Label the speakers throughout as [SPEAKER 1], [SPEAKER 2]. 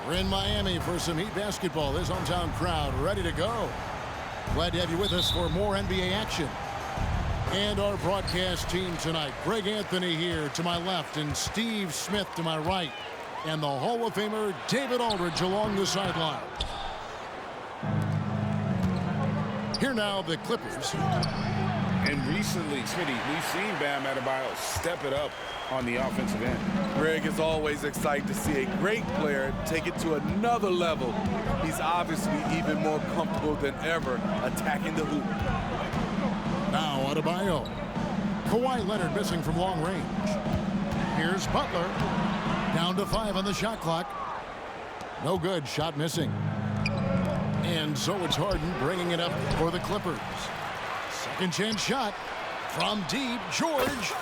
[SPEAKER 1] We're in Miami for some Heat basketball. This hometown crowd ready to go. Glad to have you with us for more NBA action. And our broadcast team tonight. Greg Anthony here to my left and Steve Smith to my right. And the Hall of Famer David Aldridge along the sideline. Here now the Clippers.
[SPEAKER 2] And recently, Smitty, we've seen Bam Adebayo step it up on the offensive end.
[SPEAKER 3] Greg, is always excited to see a great player take it to another level. He's obviously even more comfortable than ever attacking the hoop.
[SPEAKER 1] Now Adebayo. Kawhi Leonard missing from long range. Here's Butler. Down to 5 on the shot clock. No good. Shot missing. And so it's Harden bringing it up for the Clippers. Second chance shot from deep. George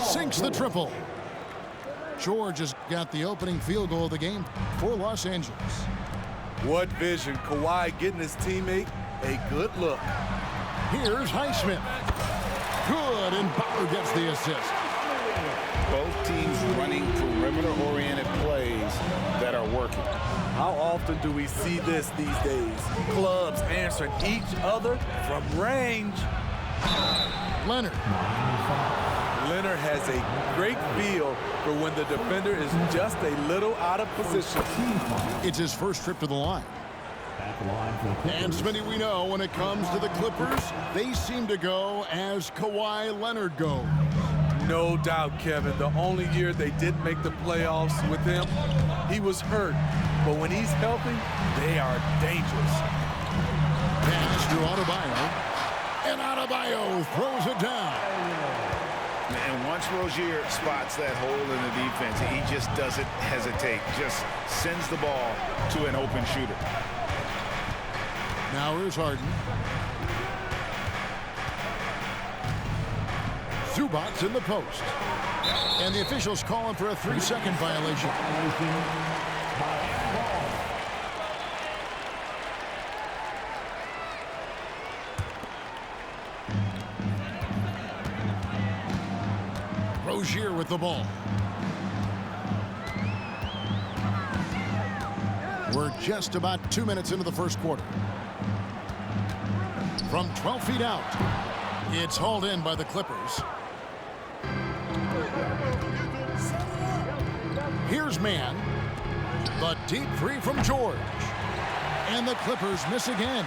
[SPEAKER 1] sinks the triple. George has got the opening field goal of the game for Los Angeles.
[SPEAKER 3] What vision. Kawhi getting his teammate a good look.
[SPEAKER 1] Here's Highsmith. Good, and Butler gets the assist.
[SPEAKER 2] Both teams running perimeter-oriented plays that are working.
[SPEAKER 3] How often do we see this these days? Clubs answering each other from range.
[SPEAKER 1] Leonard.
[SPEAKER 3] Leonard has a great feel for when the defender is just a little out of position.
[SPEAKER 1] It's his first trip to the line. And Smitty, we know when it comes to the Clippers, they seem to go as Kawhi Leonard goes.
[SPEAKER 3] No doubt, Kevin. The only year they didn't make the playoffs with him, he was hurt. But when he's healthy, they are dangerous.
[SPEAKER 1] Pass to Adebayo. And Adebayo throws it down.
[SPEAKER 2] And once Rozier spots that hole in the defense, he just doesn't hesitate. Just sends the ball to an open shooter.
[SPEAKER 1] Now here's Harden. Zubac's in the post. And the officials calling for a 3-second violation. Rozier with the ball. We're just about 2 minutes into the first quarter. From 12 feet out, it's hauled in by the Clippers. Here's Mann. The deep three from George. And the Clippers miss again.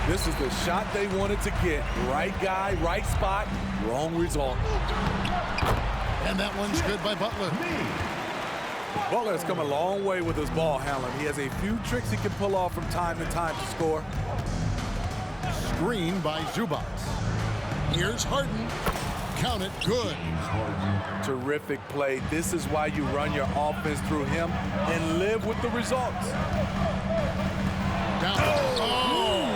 [SPEAKER 3] This is the shot they wanted to get. Right guy, right spot, wrong result.
[SPEAKER 1] And that one's good by Butler.
[SPEAKER 3] Butler has come a long way with his ball handling. He has a few tricks he can pull off from time to time to score.
[SPEAKER 1] Screen by Zubac. Here's Harden. Count it, good.
[SPEAKER 3] Terrific play. This is why you run your offense through him and live with the results.
[SPEAKER 1] Down. Oh!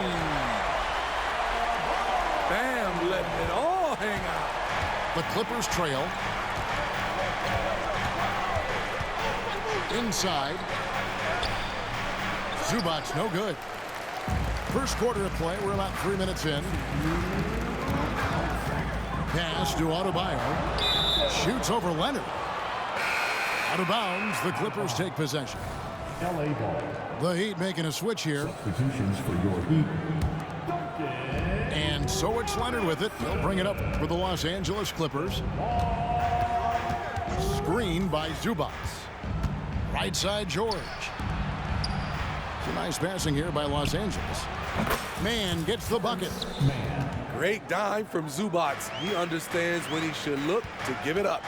[SPEAKER 3] Bam, letting it all hang out.
[SPEAKER 1] The Clippers trail. Inside. Zubac, no good. First quarter of play, we're about 3 minutes in. Pass to Adebayo. Shoots over Leonard. Out of bounds, the Clippers take possession.
[SPEAKER 4] LA ball.
[SPEAKER 1] The Heat making a switch here.
[SPEAKER 4] Substitutions for your Heat.
[SPEAKER 1] And so it's Leonard with it. He'll bring it up for the Los Angeles Clippers. Screen by Zubac. Right side, George. Some nice passing here by Los Angeles. Mann gets the bucket.
[SPEAKER 3] Great dime from Zubac. He understands when he should look to give it up.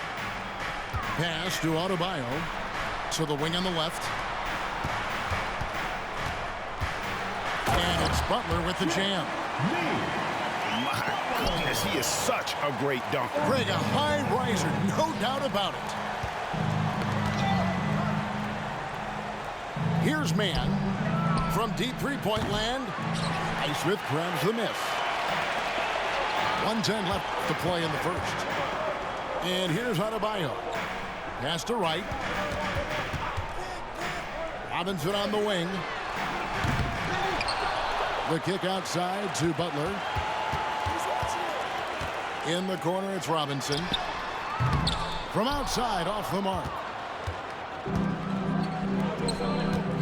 [SPEAKER 1] Pass to Adebayo. To the wing on the left. And it's Butler with the jam.
[SPEAKER 2] My goodness, he is such a great dunker.
[SPEAKER 1] Greg, a high riser, no doubt about it. Here's Mann from deep three-point land. Highsmith grabs the miss. 1:10 left to play in the first. And here's Adebayo. Pass to right. Robinson on the wing. The kick outside to Butler. In the corner, it's Robinson. From outside, off the mark.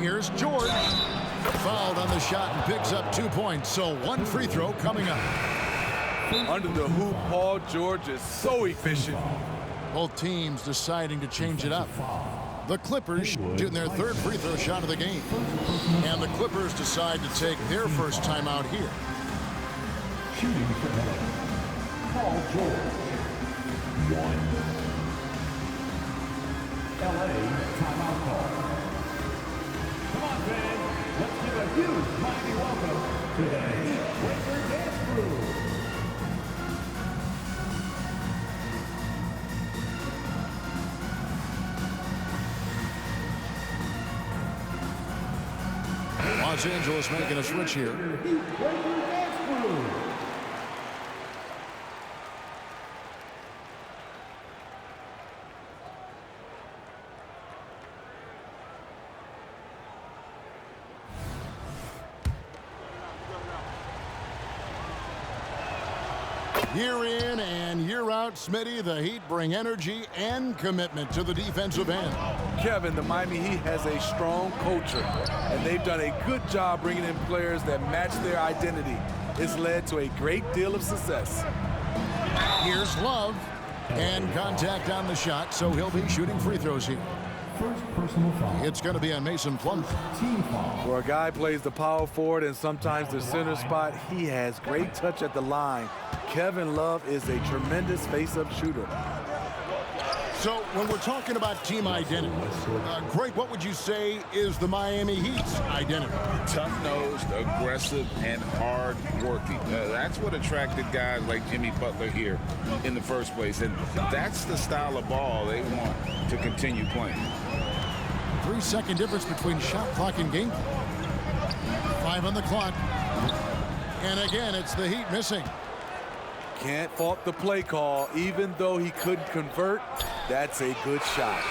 [SPEAKER 1] Here's George. Fouled on the shot and picks up 2 points. So 1 free throw coming up.
[SPEAKER 3] Under the hoop, Paul George is so efficient.
[SPEAKER 1] Both teams deciding to change it up. The Clippers shooting their 3rd free throw shot of the game. And the Clippers decide to take their first timeout here.
[SPEAKER 4] Shooting for LA, Paul George. 1. LA timeout call. Come on, fans. Let's give a huge mighty welcome to the Heat Breaker Dance Crew.
[SPEAKER 1] Los Angeles making a switch here. Year in and year out, Smitty, the Heat bring energy and commitment to the defensive end.
[SPEAKER 3] Kevin, the Miami Heat has a strong culture, and they've done a good job bringing in players that match their identity. It's led to a great deal of success.
[SPEAKER 1] Here's Love, and contact on the shot, so he'll be shooting free throws here.
[SPEAKER 4] First personal foul.
[SPEAKER 1] It's going to be on Mason Plumlee.
[SPEAKER 4] Team foul.
[SPEAKER 3] Where a guy plays the power forward and sometimes the center spot, he has great touch at the line. Kevin Love is a tremendous face-up shooter.
[SPEAKER 1] So when we're talking about team identity, Greg, what would you say is the Miami Heat's identity?
[SPEAKER 2] Tough-nosed, aggressive, and hard-working. That's what attracted guys like Jimmy Butler here in the first place. And that's the style of ball they want to continue playing.
[SPEAKER 1] 3-second difference between shot clock and game clock. 5 on the clock. And again, it's the Heat missing.
[SPEAKER 3] Can't fault the play call. Even though he couldn't convert, that's a good shot.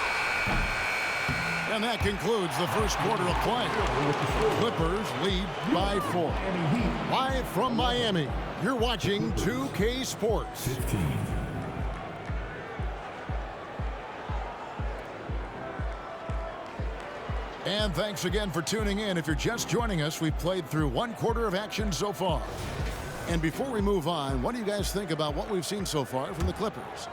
[SPEAKER 1] And that concludes the first quarter of play. Clippers lead by 4. Live from Miami, you're watching 2K Sports.
[SPEAKER 4] 15.
[SPEAKER 1] And thanks again for tuning in. If you're just joining us, we've played through 1 quarter of action so far. And before we move on, what do you guys think about what we've seen so far from the Clippers?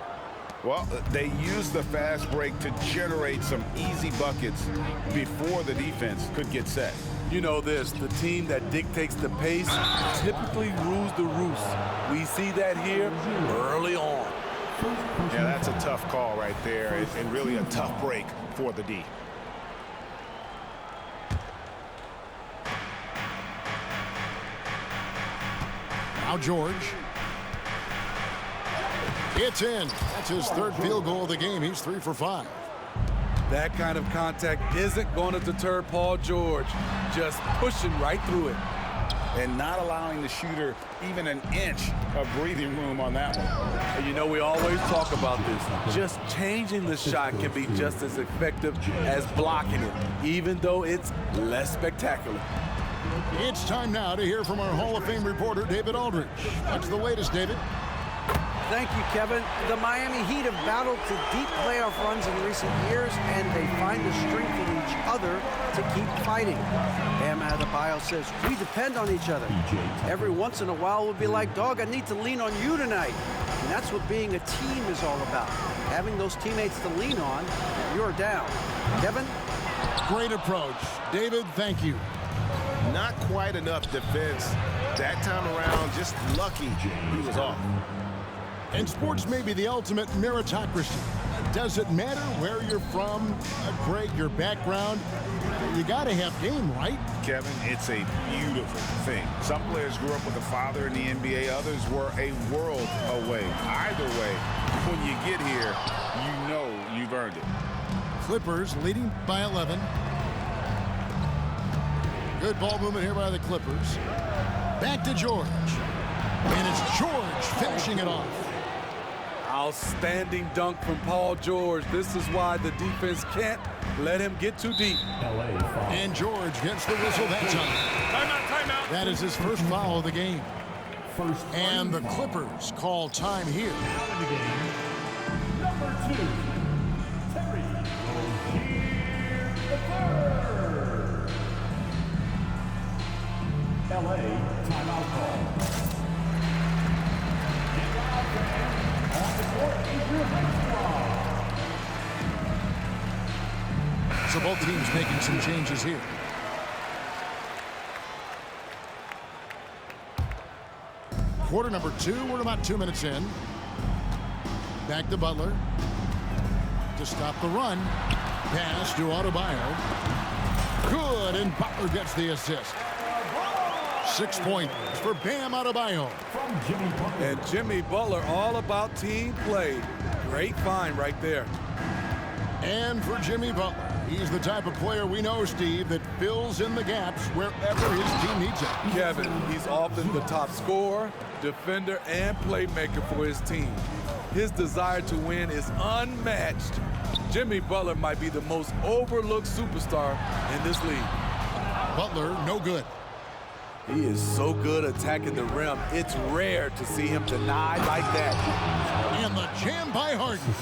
[SPEAKER 2] Well, they use the fast break to generate some easy buckets before the defense could get set.
[SPEAKER 3] You know this, the team that dictates the pace typically rules the roost. We see that here early on.
[SPEAKER 2] Yeah, that's a tough call right there, and really a tough break for the D.
[SPEAKER 1] Now George. It's in. That's his 3rd field goal of the game. He's 3 for 5.
[SPEAKER 3] That kind of contact isn't going to deter Paul George. Just pushing right through it.
[SPEAKER 2] And not allowing the shooter even an inch of breathing room on that one.
[SPEAKER 3] And you know, we always talk about this. Just changing the shot can be just as effective as blocking it, even though it's less spectacular.
[SPEAKER 1] It's time now to hear from our Hall of Fame reporter, David Aldridge. What's the latest, David?
[SPEAKER 5] Thank you, Kevin. The Miami Heat have battled to deep playoff runs in recent years, and they find the strength in each other to keep fighting. Bam Adebayo says, we depend on each other. Every once in a while, we'll be like, dog, I need to lean on you tonight. And that's what being a team is all about. Having those teammates to lean on, you're down. Kevin?
[SPEAKER 1] Great approach. David, thank you.
[SPEAKER 2] Not quite enough defense that time around. Just lucky he was off.
[SPEAKER 1] And sports may be the ultimate meritocracy. Does it matter where you're from, Greg, your background? You got to have game, right?
[SPEAKER 2] Kevin, it's a beautiful thing. Some players grew up with a father in the NBA. Others were a world away. Either way, when you get here, you know you've earned it.
[SPEAKER 1] Clippers leading by 11. Good ball movement here by the Clippers. Back to George. And it's George finishing it off.
[SPEAKER 3] Outstanding dunk from Paul George. This is why the defense can't let him get too deep.
[SPEAKER 1] And George gets the whistle that time.
[SPEAKER 3] Timeout.
[SPEAKER 1] That is his first foul of the game. And the Clippers call time here.
[SPEAKER 4] Number 2, Terry Rozier III. LA timeout call. And now, fans, on the court is your baseball.
[SPEAKER 1] So both teams making some changes here. Quarter number 2, we're about 2 minutes in. Back to Butler to stop the run. Pass to Adebayo. Good, and Butler gets the assist. 6 points for Bam Adebayo.
[SPEAKER 4] From Jimmy Butler.
[SPEAKER 3] And Jimmy Butler, all about team play. Great find right there.
[SPEAKER 1] And for Jimmy Butler, he's the type of player we know, Steve, that fills in the gaps wherever his team needs it.
[SPEAKER 3] Kevin, he's often the top scorer, defender, and playmaker for his team. His desire to win is unmatched. Jimmy Butler might be the most overlooked superstar in this league.
[SPEAKER 1] Butler, no good.
[SPEAKER 3] He is so good attacking the rim. It's rare to see him denied like that.
[SPEAKER 1] And the jam by Harden.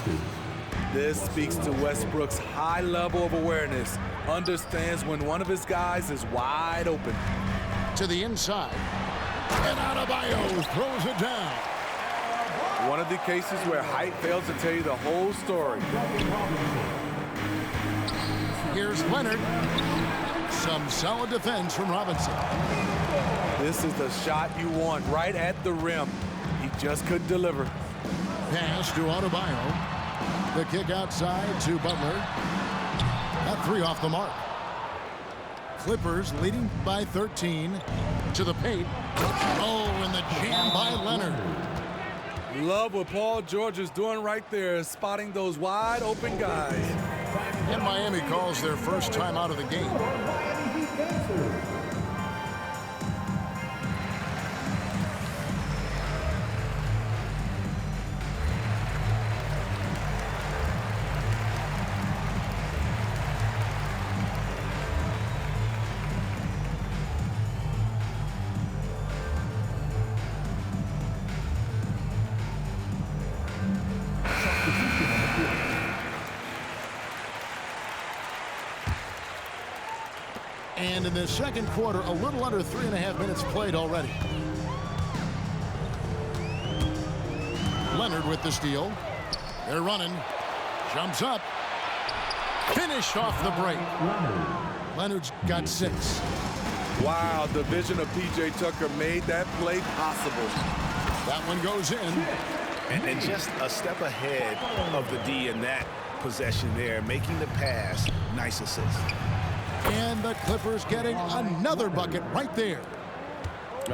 [SPEAKER 3] This speaks to Westbrook's high level of awareness. Understands when one of his guys is wide open.
[SPEAKER 1] To the inside. And Adebayo throws it down.
[SPEAKER 3] One of the cases where height fails to tell you the whole story.
[SPEAKER 1] Here's Leonard. Some solid defense from Robinson.
[SPEAKER 3] This is the shot you want right at the rim. He just couldn't deliver.
[SPEAKER 1] Pass to Adebayo. The kick outside to Butler. That 3 off the mark. Clippers leading by 13 to the paint. Oh, and the jam by Leonard.
[SPEAKER 3] Love what Paul George is doing right there, spotting those wide open guys.
[SPEAKER 1] And Miami calls their first time out of the game. And in the second quarter, a little under 3.5 minutes played already. Leonard with the steal. They're running. Jumps up. Finished off the break. Leonard's got 6.
[SPEAKER 3] Wow, the vision of P.J. Tucker made that play possible.
[SPEAKER 1] That one goes in.
[SPEAKER 6] And just a step ahead of the D in that possession there, making the pass. Nice assist.
[SPEAKER 1] And the Clippers getting another bucket right there.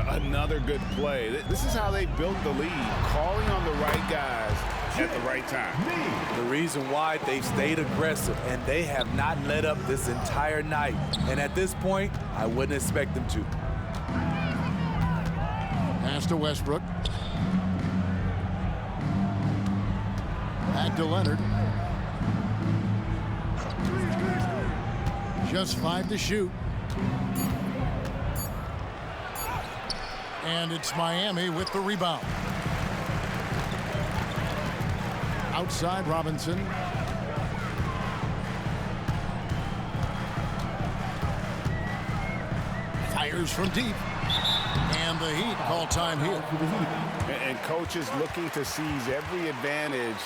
[SPEAKER 2] Another good play. This is how they built the lead, calling on the right guys at the right time.
[SPEAKER 3] The reason why they've stayed aggressive, and they have not let up this entire night. And at this point, I wouldn't expect them to.
[SPEAKER 1] Pass to Westbrook. Back to Leonard. Just 5 to shoot. And it's Miami with the rebound. Outside Robinson. Fires from deep. And the Heat call time here.
[SPEAKER 2] And coaches looking to seize every advantage,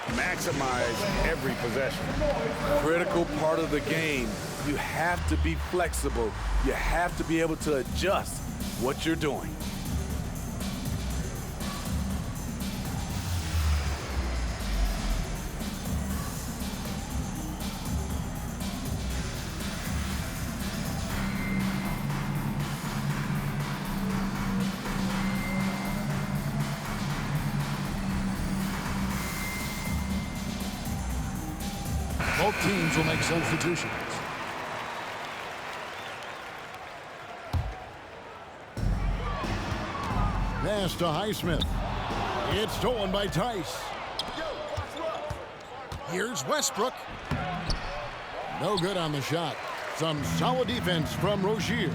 [SPEAKER 2] maximize every possession.
[SPEAKER 3] Critical part of the game. You have to be flexible. You have to be able to adjust what you're doing.
[SPEAKER 1] Both teams will make substitutions. Pass to Highsmith. It's stolen by Tice. Here's Westbrook. No good on the shot. Some solid defense from Rozier.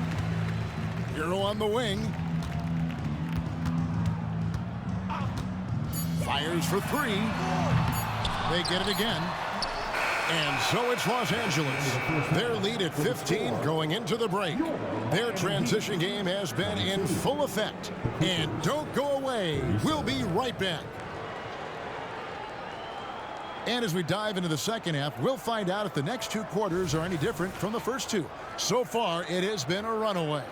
[SPEAKER 1] Hero on the wing. Fires for 3. They get it again. And so it's Los Angeles. Their lead at 15 going into the break. Their transition game has been in full effect. And don't go away. We'll be right back. And as we dive into the second half, we'll find out if the next two quarters are any different from the first two. So far, it has been a runaway.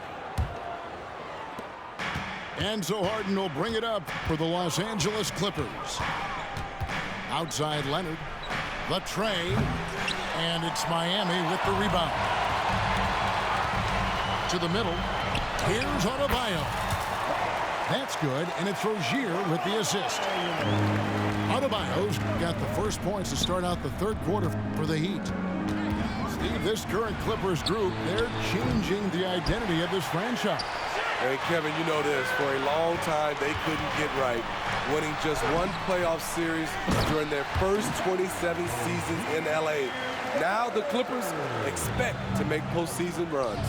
[SPEAKER 1] Enzo Harden will bring it up for the Los Angeles Clippers. Outside Leonard. The tray. And it's Miami with the rebound. To the middle. Here's Adebayo. That's good, and it's Rozier with the assist. Adebayo's got the first points to start out the third quarter for the Heat. Steve, this current Clippers group, they're changing the identity of this franchise.
[SPEAKER 3] Hey, Kevin, you know this. For a long time, they couldn't get right, winning just one playoff series during their first 27 seasons in L.A. Now the Clippers expect to make postseason runs.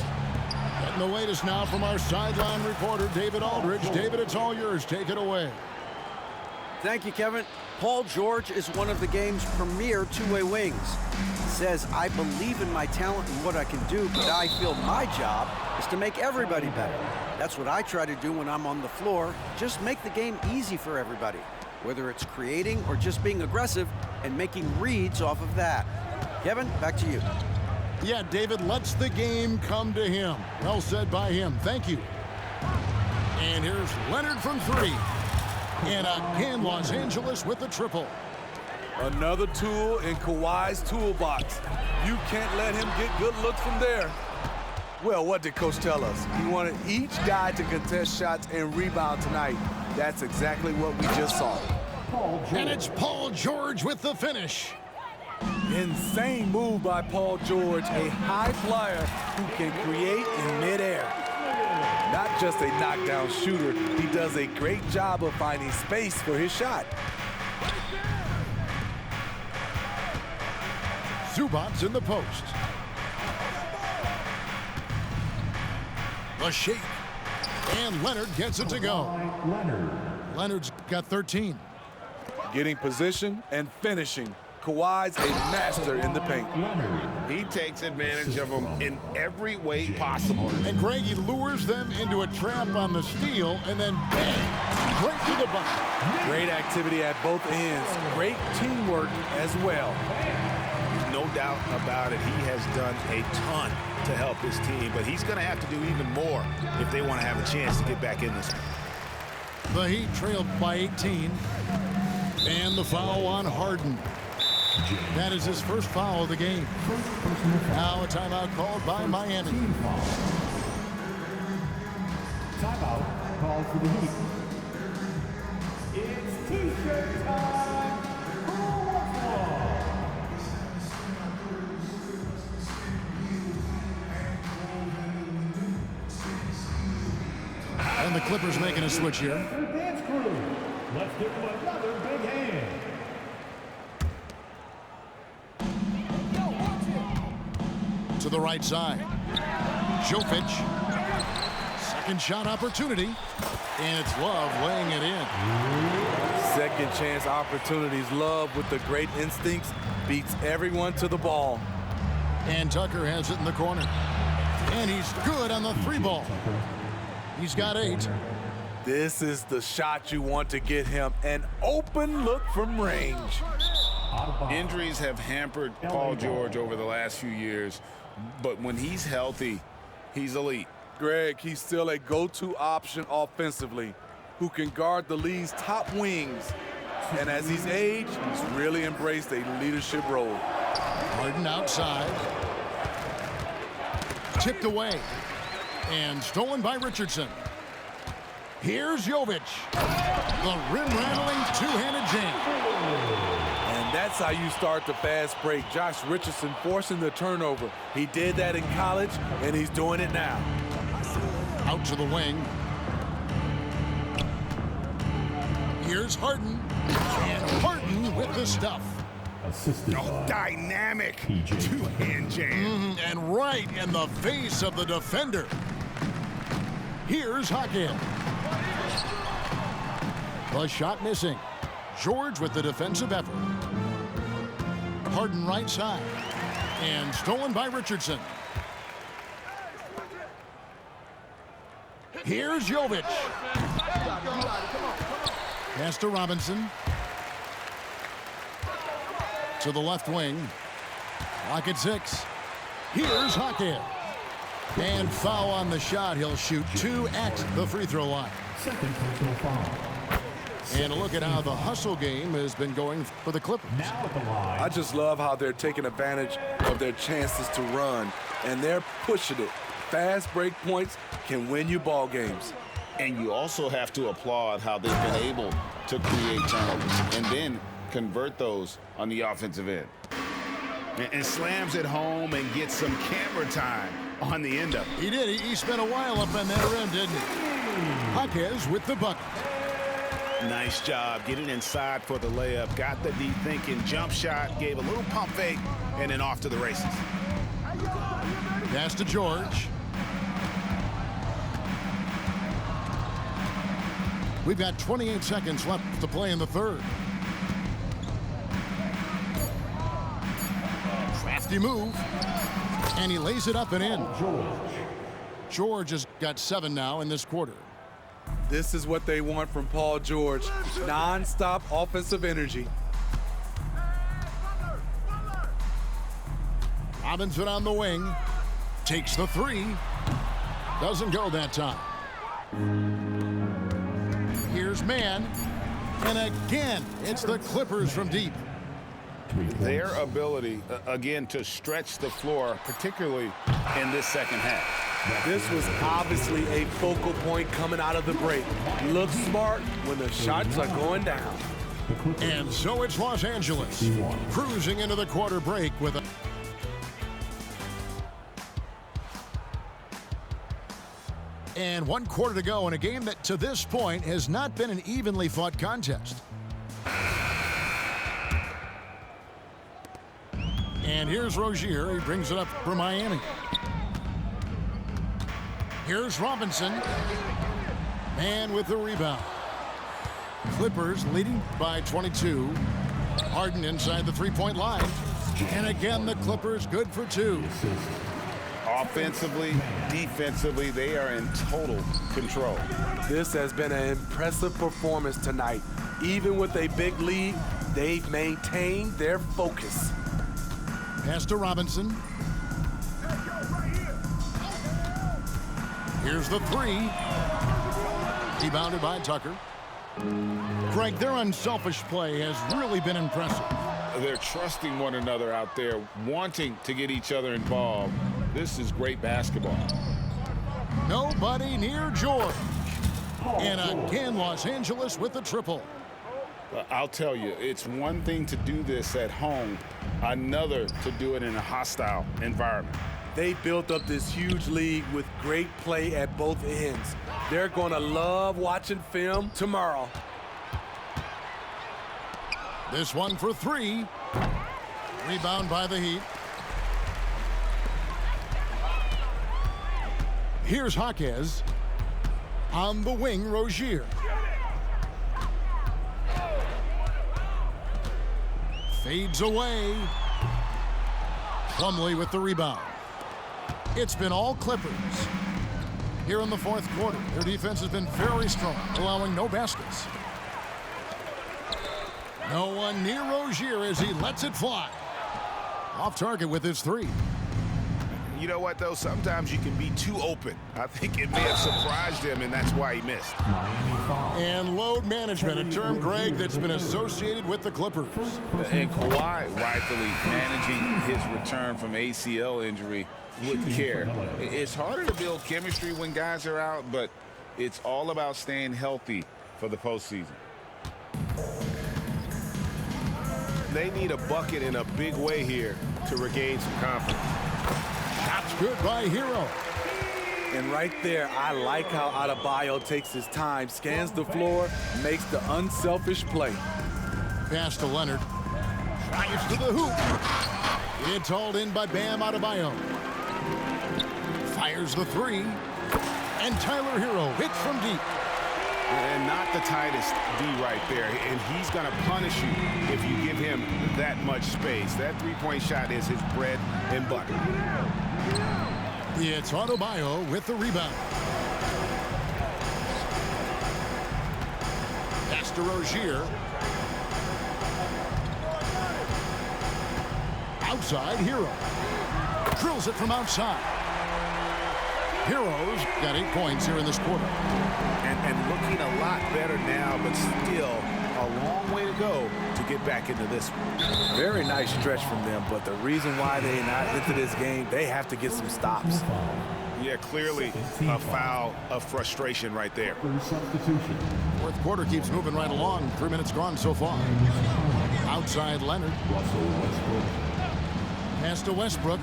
[SPEAKER 1] Getting the latest now from our sideline reporter, David Aldridge. David, it's all yours. Take it away.
[SPEAKER 5] Thank you, Kevin. Paul George is one of the game's premier two-way wings. He says, I believe in my talent and what I can do, but I feel my job is to make everybody better. That's what I try to do when I'm on the floor. Just make the game easy for everybody, whether it's creating or just being aggressive and making reads off of that. Kevin, back to you.
[SPEAKER 1] Yeah, David lets the game come to him. Well said by him. Thank you. And here's Leonard from three. And again, Los Angeles with the triple.
[SPEAKER 3] Another tool in Kawhi's toolbox. You can't let him get good looks from there. Well, what did Coach tell us? He wanted each guy to contest shots and rebound tonight. That's exactly what we just saw.
[SPEAKER 1] And it's Paul George with the finish.
[SPEAKER 3] Insane move by Paul George, a high flyer who can create in midair. Not just a knockdown shooter, he does a great job of finding space for his shot.
[SPEAKER 1] Zubac's in the post. The shake. And Leonard gets it to go. Leonard's got 13.
[SPEAKER 3] Getting position and finishing. Kawhi's a master in the paint.
[SPEAKER 2] He takes advantage of them in every way possible.
[SPEAKER 1] And Greg, he lures them into a trap on the steal, and then bang, right to the bucket.
[SPEAKER 3] Great activity at both ends. Great teamwork as well.
[SPEAKER 6] No doubt about it. He has done a ton to help his team, but he's going to have to do even more if they want to have a chance to get back in this.
[SPEAKER 1] The Heat trailed by 18. And the foul on Harden. That is his first foul of the game. Now a timeout called by Miami.
[SPEAKER 4] Timeout called for the Heat. It's T-shirt time. Who wants one?
[SPEAKER 1] And the Clippers making a switch here.
[SPEAKER 4] Dance crew. Let's give them another big hand.
[SPEAKER 1] To the right side. Jokic. Second shot opportunity. And it's Love laying it in.
[SPEAKER 3] Second chance opportunities. Love with the great instincts beats everyone to the ball.
[SPEAKER 1] And Tucker has it in the corner. And he's good on the three ball. He's got 8.
[SPEAKER 3] This is the shot you want to get him. An open look from range.
[SPEAKER 2] Injuries have hampered Paul George over the last few years, but when he's healthy, he's elite.
[SPEAKER 3] Greg, he's still a go-to option offensively who can guard the league's top wings. And as he's aged, he's really embraced a leadership role.
[SPEAKER 1] Harden outside. Tipped away. And stolen by Richardson. Here's Jovic. The rim-rattling two-handed jam.
[SPEAKER 3] And that's how you start the fast break. Josh Richardson forcing the turnover. He did that in college, and he's doing it now.
[SPEAKER 1] Out to the wing. Here's Harden. And Harden with the stuff.
[SPEAKER 4] Assisted by
[SPEAKER 6] Dynamic two-hand jam.
[SPEAKER 1] And right in the face of the defender. Here's Hakim. The shot missing. George with the defensive effort. Harden right side. And stolen by Richardson. Here's Jovic. Pass to Robinson. To the left wing. Lock at 6. Here's Hackett. And foul on the shot. He'll shoot 2 at the free throw line.
[SPEAKER 4] Second personal foul.
[SPEAKER 1] And a look at how the hustle game has been going for the Clippers.
[SPEAKER 4] Now at the line.
[SPEAKER 3] I just love how they're taking advantage of their chances to run, and they're pushing it. Fast break points can win you ball games.
[SPEAKER 2] And you also have to applaud how they've been able to create turnovers and then convert those on the offensive end.
[SPEAKER 6] And slams it home and gets some camera time on the end of it.
[SPEAKER 1] He did. He spent a while up on that rim, didn't he? Jaquez with the bucket.
[SPEAKER 6] Nice job getting inside for the layup. Got the deep thinking jump shot, gave a little pump fake, and then off to the races.
[SPEAKER 1] Pass to George. We've got 28 seconds left to play in the third. Crafty move. And he lays it up and in. George has got 7 now in this quarter.
[SPEAKER 3] This is what they want from Paul George. Non-stop offensive energy.
[SPEAKER 1] Robinson on the wing. Takes the 3. Doesn't go that time. Here's Mann. And again, it's the Clippers from deep.
[SPEAKER 2] Their ability, again, to stretch the floor, particularly in this second half.
[SPEAKER 3] This was obviously a focal point coming out of the break. Look smart when the shots are going down.
[SPEAKER 1] And so it's Los Angeles cruising into the quarter break with a... And 1 quarter to go in a game that to this point has not been an evenly fought contest. And here's Rozier. He brings it up for Miami. Here's Robinson. Man with the rebound. Clippers leading by 22. Harden inside the three-point line. And again, the Clippers good for 2.
[SPEAKER 2] Offensively, defensively, they are in total control.
[SPEAKER 3] This has been an impressive performance tonight. Even with a big lead, they've maintained their focus.
[SPEAKER 1] Pass to Robinson. Here's the 3. Rebounded by Tucker. Greg, their unselfish play has really been impressive.
[SPEAKER 2] They're trusting one another out there, wanting to get each other involved. This is great basketball.
[SPEAKER 1] Nobody near George. And again, Los Angeles with the triple.
[SPEAKER 2] I'll tell you, it's one thing to do this at home, another to do it in a hostile environment.
[SPEAKER 3] They built up this huge lead with great play at both ends. They're going to love watching film tomorrow.
[SPEAKER 1] This one for 3. Rebound by the Heat. Here's Jaquez. On the wing, Rozier. Fades away. Plumlee with the rebound. It's been all Clippers. Here in the fourth quarter, their defense has been very strong, allowing no baskets. No one near Rozier as he lets it fly. Off target with his 3.
[SPEAKER 6] You know what, though? Sometimes you can be too open. I think it may have surprised him, and that's why he missed.
[SPEAKER 1] And load management, a term, Greg, that's been associated with the Clippers.
[SPEAKER 2] And Kawhi rightfully managing his return from ACL injury with care. It's harder to build chemistry when guys are out, but it's all about staying healthy for the postseason.
[SPEAKER 6] They need a bucket in a big way here to regain some confidence.
[SPEAKER 1] That's good by Hero.
[SPEAKER 3] And right there, I like how Adebayo takes his time, scans the floor, makes the unselfish play.
[SPEAKER 1] Pass to Leonard. Drives to the hoop. It's hauled in by Bam Adebayo. Fires the 3. And Tyler Hero hits from deep.
[SPEAKER 6] And not the tightest D right there. And he's going to punish you if you give him that much space. That three-point shot is his bread and butter.
[SPEAKER 1] It's Adebayo with the rebound. Pass to Rozier. Outside, Hero. Drills it from outside. Hero's got 8 points here in this quarter.
[SPEAKER 6] And looking a lot better now, but still a long way to go to get back into this one.
[SPEAKER 3] Very nice stretch from them, but the reason why they're not into this game, they have to get some stops.
[SPEAKER 6] Yeah, clearly a foul of frustration right there.
[SPEAKER 4] Substitution.
[SPEAKER 1] Fourth quarter keeps moving right along. 3 minutes gone so far. Outside Leonard.
[SPEAKER 4] Russell Westbrook.
[SPEAKER 1] Pass to Westbrook.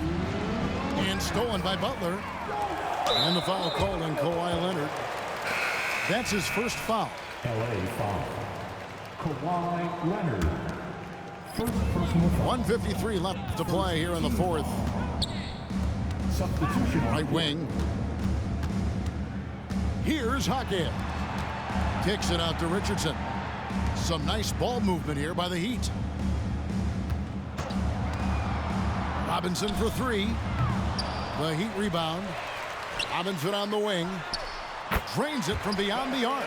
[SPEAKER 1] And stolen by Butler. And the foul called on Kawhi Leonard. That's his first foul.
[SPEAKER 4] LA foul. Kawhi Leonard. First personal foul.
[SPEAKER 1] 1:53 left to play here in the fourth.
[SPEAKER 4] Substitution.
[SPEAKER 1] Right wing. Here's Hackett. Kicks it out to Richardson. Some nice ball movement here by the Heat. Robinson for 3. The Heat rebound. Robinson on the wing. Drains it from beyond the arc.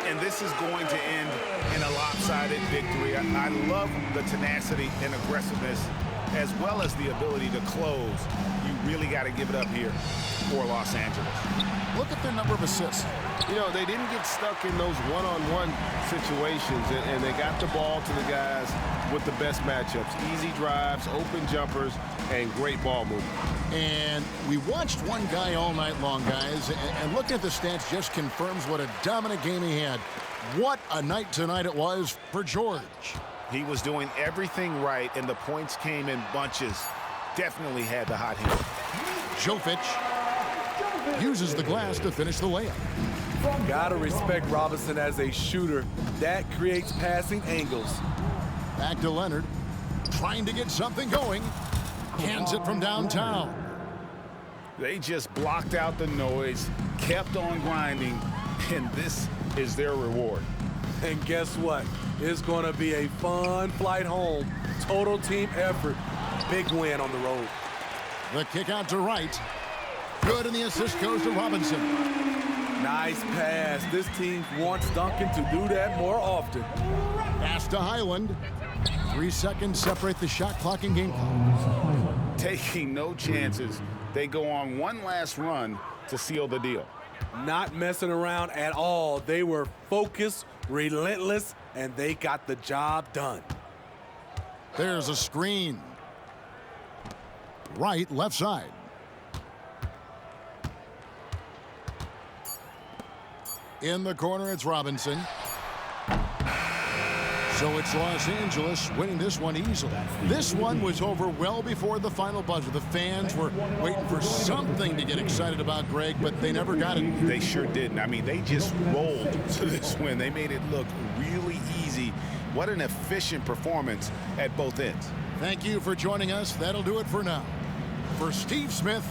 [SPEAKER 6] And this is going to end in a lopsided victory. I love the tenacity and aggressiveness, as well as the ability to close. You really got to give it up here for Los Angeles.
[SPEAKER 1] Look at their number of assists.
[SPEAKER 7] You know, they didn't get stuck in those one-on-one situations, and they got the ball to the guys with the best matchups. Easy drives, open jumpers, and great ball movement.
[SPEAKER 1] And we watched one guy all night long, guys, and looking at the stats just confirms what a dominant game he had. What a night tonight it was for George.
[SPEAKER 6] He was doing everything right, and the points came in bunches. Definitely had the hot hand.
[SPEAKER 1] Jovic uses the glass to finish the layup.
[SPEAKER 3] Gotta respect Robinson as a shooter. That creates passing angles.
[SPEAKER 1] Back to Leonard, trying to get something going. Hands it from downtown.
[SPEAKER 6] They just blocked out the noise, kept on grinding, and this is their reward.
[SPEAKER 3] And guess what? It's going to be a fun flight home. Total team effort. Big win on the road.
[SPEAKER 1] The kick out to Wright. Good, and the assist goes to Robinson.
[SPEAKER 3] Nice pass. This team wants Duncan to do that more often.
[SPEAKER 1] Pass to Highland. 3 seconds separate the shot clock and game clock.
[SPEAKER 6] Taking no chances. They go on one last run to seal the deal.
[SPEAKER 3] Not messing around at all. They were focused, relentless, and they got the job done.
[SPEAKER 1] There's a screen. Right, left side. In the corner, it's Robinson. So it's Los Angeles winning this one easily. This one was over well before the final buzzer. The fans were waiting for something to get excited about, Greg, but they never got it.
[SPEAKER 6] They sure didn't. I mean, they just rolled to this win. They made it look really easy. What an efficient performance at both ends.
[SPEAKER 1] Thank you for joining us. That'll do it for now. For Steve Smith,